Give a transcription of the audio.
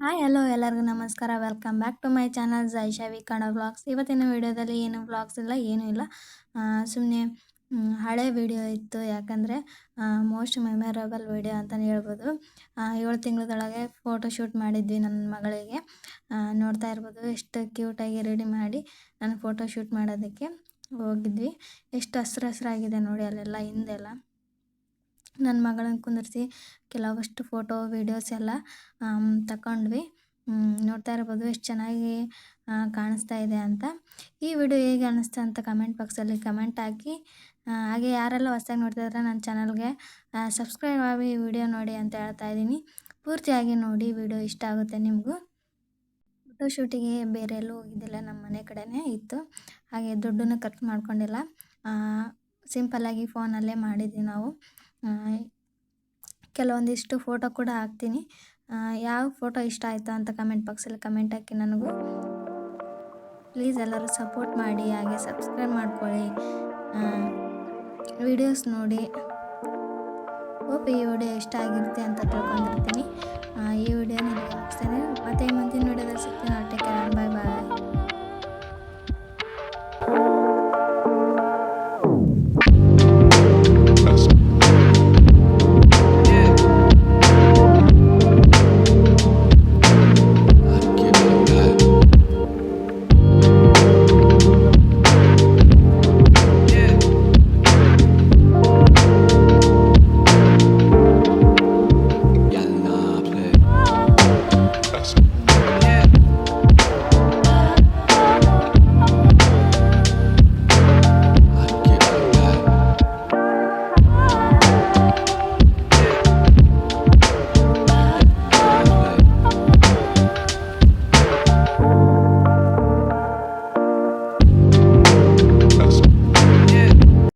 Hi hello ಎಲ್ಲರಿಗೂ ನಮಸ್ಕಾರ. Welcome back to my channel Jaishavi Kannada vlogs. ಇವತ್ತಿನ ವಿಡಿಯೋದಲ್ಲಿ ಏನು ವ್ಲಾಗ್ಸ್ ಇಲ್ಲ, ಏನೂ ಇಲ್ಲ. ಸುಮ್ಮನೆ ಹಳೆ ವಿಡಿಯೋ ಇತ್ತು. ಯಾಕಂದರೆ ಮೋಸ್ಟ್ ಮೆಮೊರೇಬಲ್ ವಿಡಿಯೋ ಅಂತಲೇ ಹೇಳ್ಬೋದು. 7 ತಿಂಗಳದೊಳಗೆ ಫೋಟೋ ಶೂಟ್ ಮಾಡಿದ್ವಿ ನನ್ನ ಮಗಳಿಗೆ. ನೋಡ್ತಾ ಇರ್ಬೋದು ಎಷ್ಟು ಕ್ಯೂಟಾಗಿ ರೆಡಿ ಮಾಡಿ ನಾನು ಫೋಟೋ ಶೂಟ್ ಮಾಡೋದಕ್ಕೆ ಹೋಗಿದ್ವಿ. ಎಷ್ಟು ಹಸ್ರಾಗಿದೆ ನೋಡಿ ಅಲ್ಲೆಲ್ಲ ಹಿಂದೆಲ್ಲ. ನನ್ನ ಮಗಳನ್ನ ಕುಂದಿರಿಸಿ ಕೆಲವಷ್ಟು ಫೋಟೋ ವೀಡಿಯೋಸ್ ಎಲ್ಲ ತಗೊಂಡ್ವಿ. ನೋಡ್ತಾ ಇರ್ಬೋದು ಎಷ್ಟು ಚೆನ್ನಾಗಿ ಕಾಣಿಸ್ತಾ ಇದೆ ಅಂತ. ಈ ವಿಡಿಯೋ ಹೇಗೆ ಅನ್ನಿಸ್ತು ಅಂತ ಕಮೆಂಟ್ ಬಾಕ್ಸಲ್ಲಿ ಕಮೆಂಟ್ ಹಾಕಿ. ಹಾಗೆ ಯಾರೆಲ್ಲ ಹೊಸ್ದಾಗಿ ನೋಡ್ತಿದ್ರೆ ನನ್ನ ಚಾನಲ್ಗೆ ಸಬ್ಸ್ಕ್ರೈಬ್ ಆಗಿ ವಿಡಿಯೋ ನೋಡಿ ಅಂತ ಹೇಳ್ತಾ ಇದ್ದೀನಿ. ಪೂರ್ತಿಯಾಗಿ ನೋಡಿ, ವಿಡಿಯೋ ಇಷ್ಟ ಆಗುತ್ತೆ ನಿಮಗೂ. ಫೋಟೋ ಶೂಟಿಗೆ ಬೇರೆ ಎಲ್ಲೂ ಹೋಗಿದ್ದಿಲ್ಲ, ನಮ್ಮ ಮನೆ ಕಡೆನೇ ಇತ್ತು. ಹಾಗೆ ದುಡ್ಡನ್ನು ಖರ್ಚು ಮಾಡ್ಕೊಂಡಿಲ್ಲ, ಸಿಂಪಲ್ಲಾಗಿ ಫೋನಲ್ಲೇ ಮಾಡಿದ್ವಿ ನಾವು. ಕೆಲವೊಂದಿಷ್ಟು ಫೋಟೋ ಕೂಡ ಹಾಕ್ತೀನಿ. ಯಾವ ಫೋಟೋ ಇಷ್ಟ ಆಯಿತು ಅಂತ ಕಮೆಂಟ್ ಬಾಕ್ಸಲ್ಲಿ ಕಮೆಂಟ್ ಹಾಕಿ ನನಗೂ. ಪ್ಲೀಸ್ ಎಲ್ಲರೂ ಸಪೋರ್ಟ್ ಮಾಡಿ, ಹಾಗೆ ಸಬ್ಸ್ಕ್ರೈಬ್ ಮಾಡ್ಕೊಳ್ಳಿ, ವಿಡಿಯೋಸ್ ನೋಡಿ. ಹೋಪ್ ಈ ವಿಡಿಯೋ ಇಷ್ಟ ಆಗಿರುತ್ತೆ ಅಂತ ತಿಳ್ಕೊಂಡಿರ್ತೀನಿ. ಈ